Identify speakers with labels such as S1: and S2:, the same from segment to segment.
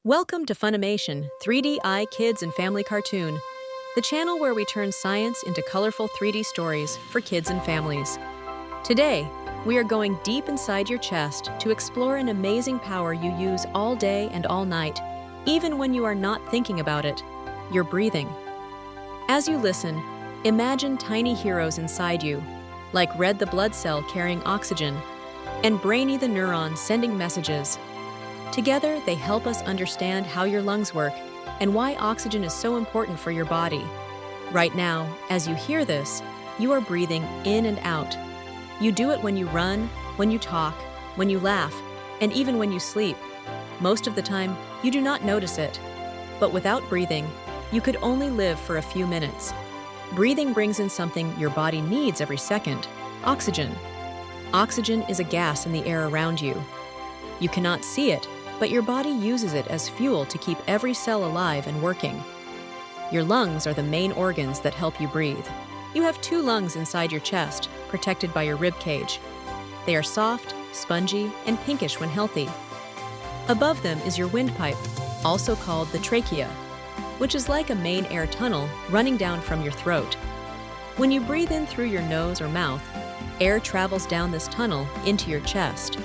S1: Welcome to Funimation, 3D Kids and Family Cartoon, the channel where we turn science into colorful 3D stories for kids and families. Today, we are going deep inside your chest to explore an amazing power you use all day and all night, even when you are not thinking about it, your breathing. As you listen, imagine tiny heroes inside you, like Red the blood cell carrying oxygen, and Brainy the neuron sending messages. Together, they help us understand how your lungs work and why oxygen is so important for your body. Right now, as you hear this, you are breathing in and out. You do it when you run, when you talk, when you laugh, and even when you sleep. Most of the time, you do not notice it. But without breathing, you could only live for a few minutes. Breathing brings in something your body needs every second: oxygen. Oxygen is a gas in the air around you. You cannot see it, but your body uses it as fuel to keep every cell alive and working. Your lungs are the main organs that help you breathe. You have 2 lungs inside your chest, protected by your rib cage. They are soft, spongy, and pinkish when healthy. Above them is your windpipe, also called the trachea, which is like a main air tunnel running down from your throat. When you breathe in through your nose or mouth, air travels down this tunnel into your chest.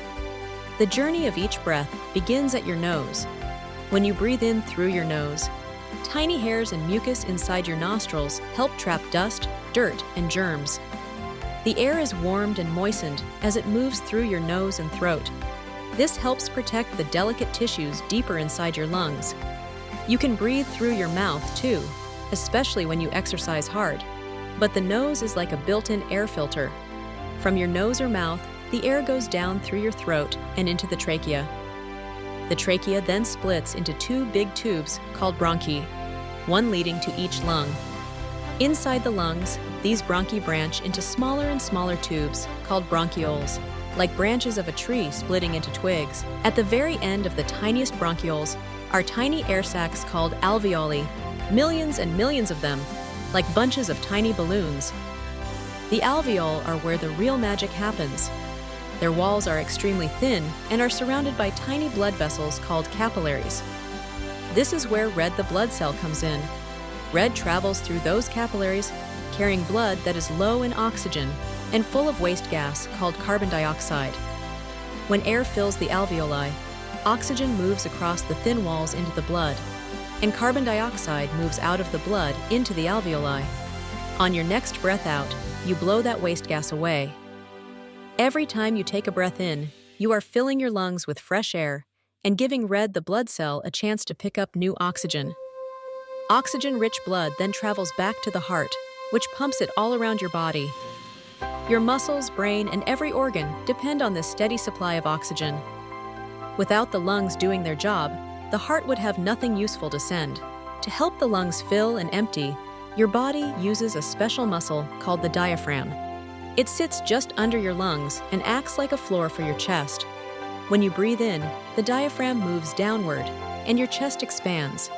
S1: The journey of each breath begins at your nose. When you breathe in through your nose, tiny hairs and mucus inside your nostrils help trap dust, dirt, and germs. The air is warmed and moistened as it moves through your nose and throat. This helps protect the delicate tissues deeper inside your lungs. You can breathe through your mouth too, especially when you exercise hard. But the nose is like a built-in air filter. From your nose or mouth, the air goes down through your throat and into the trachea. The trachea then splits into 2 big tubes called bronchi, one leading to each lung. Inside the lungs, these bronchi branch into smaller and smaller tubes called bronchioles, like branches of a tree splitting into twigs. At the very end of the tiniest bronchioles are tiny air sacs called alveoli, millions and millions of them, like bunches of tiny balloons. The alveoli are where the real magic happens. Their walls are extremely thin and are surrounded by tiny blood vessels called capillaries. This is where Red the blood cell comes in. Red travels through those capillaries, carrying blood that is low in oxygen and full of waste gas called carbon dioxide. When air fills the alveoli, oxygen moves across the thin walls into the blood, and carbon dioxide moves out of the blood into the alveoli. On your next breath out, you blow that waste gas away. Every time you take a breath in, you are filling your lungs with fresh air and giving Red the blood cell a chance to pick up new oxygen. Oxygen-rich blood then travels back to the heart, which pumps it all around your body. Your muscles, brain, and every organ depend on this steady supply of oxygen. Without the lungs doing their job, the heart would have nothing useful to send. To help the lungs fill and empty, your body uses a special muscle called the diaphragm. It sits just under your lungs and acts like a floor for your chest. When you breathe in, the diaphragm moves downward and your chest expands,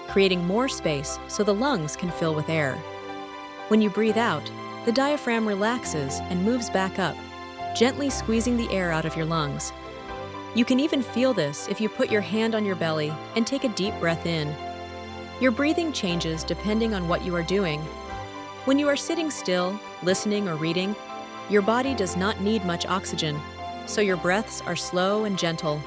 S1: creating more space so the lungs can fill with air. When you breathe out, the diaphragm relaxes and moves back up, gently squeezing the air out of your lungs. You can even feel this if you put your hand on your belly and take a deep breath in. Your breathing changes depending on what you are doing. When you are sitting still, listening, or reading, your body does not need much oxygen, so your breaths are slow and gentle.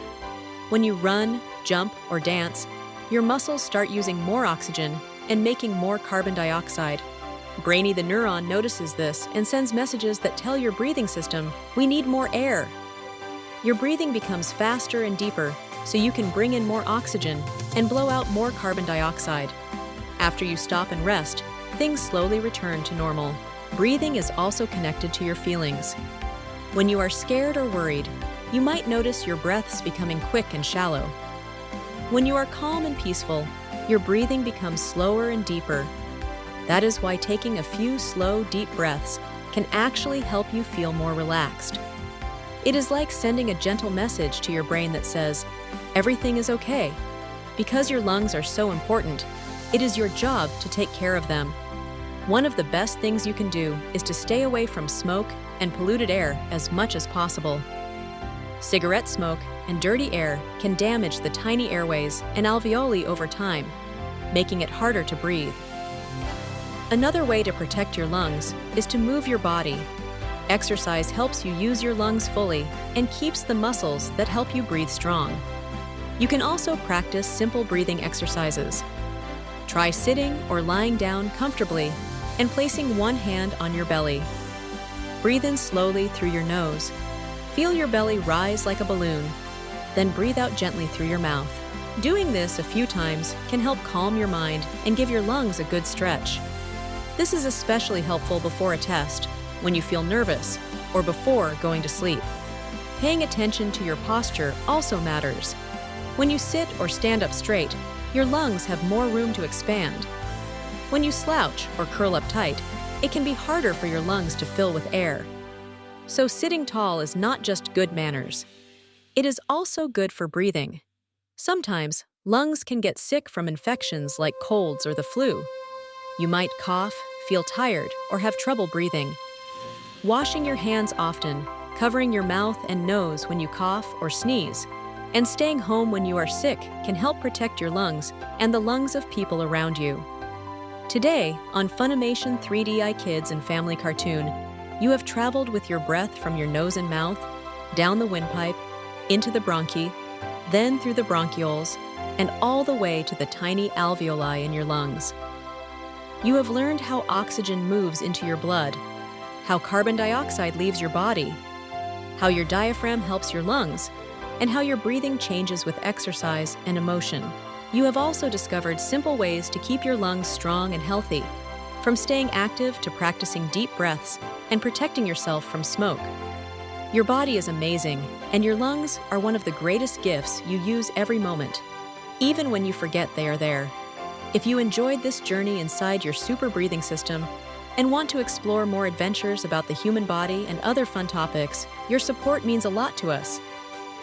S1: When you run, jump, or dance, your muscles start using more oxygen and making more carbon dioxide. Brainy the neuron notices this and sends messages that tell your breathing system, "We need more air." Your breathing becomes faster and deeper, so you can bring in more oxygen and blow out more carbon dioxide. After you stop and rest, things slowly return to normal. Breathing is also connected to your feelings. When you are scared or worried, you might notice your breaths becoming quick and shallow. When you are calm and peaceful, your breathing becomes slower and deeper. That is why taking a few slow, deep breaths can actually help you feel more relaxed. It is like sending a gentle message to your brain that says, "Everything is okay." Because your lungs are so important, it is your job to take care of them. One of the best things you can do is to stay away from smoke and polluted air as much as possible. Cigarette smoke and dirty air can damage the tiny airways and alveoli over time, making it harder to breathe. Another way to protect your lungs is to move your body. Exercise helps you use your lungs fully and keeps the muscles that help you breathe strong. You can also practice simple breathing exercises. Try sitting or lying down comfortably and placing one hand on your belly. Breathe in slowly through your nose. Feel your belly rise like a balloon, then breathe out gently through your mouth. Doing this a few times can help calm your mind and give your lungs a good stretch. This is especially helpful before a test, when you feel nervous, or before going to sleep. Paying attention to your posture also matters. When you sit or stand up straight, your lungs have more room to expand. When you slouch or curl up tight, it can be harder for your lungs to fill with air. So sitting tall is not just good manners. It is also good for breathing. Sometimes, lungs can get sick from infections like colds or the flu. You might cough, feel tired, or have trouble breathing. Washing your hands often, covering your mouth and nose when you cough or sneeze, and staying home when you are sick can help protect your lungs and the lungs of people around you. Today, on Funimation 3D Kids and Family Cartoon, you have traveled with your breath from your nose and mouth, down the windpipe, into the bronchi, then through the bronchioles, and all the way to the tiny alveoli in your lungs. You have learned how oxygen moves into your blood, how carbon dioxide leaves your body, how your diaphragm helps your lungs, and how your breathing changes with exercise and emotion. You have also discovered simple ways to keep your lungs strong and healthy, from staying active to practicing deep breaths and protecting yourself from smoke. Your body is amazing, and your lungs are one of the greatest gifts you use every moment, even when you forget they are there. If you enjoyed this journey inside your super breathing system and want to explore more adventures about the human body and other fun topics, your support means a lot to us.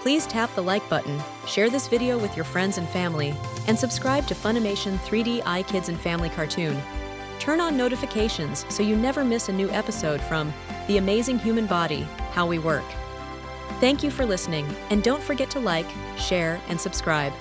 S1: Please tap the like button, share this video with your friends and family, and subscribe to Funimation 3D Kids and Family Cartoon. Turn on notifications so you never miss a new episode from The Amazing Human Body, How We Work. Thank you for listening, and don't forget to like, share, and subscribe.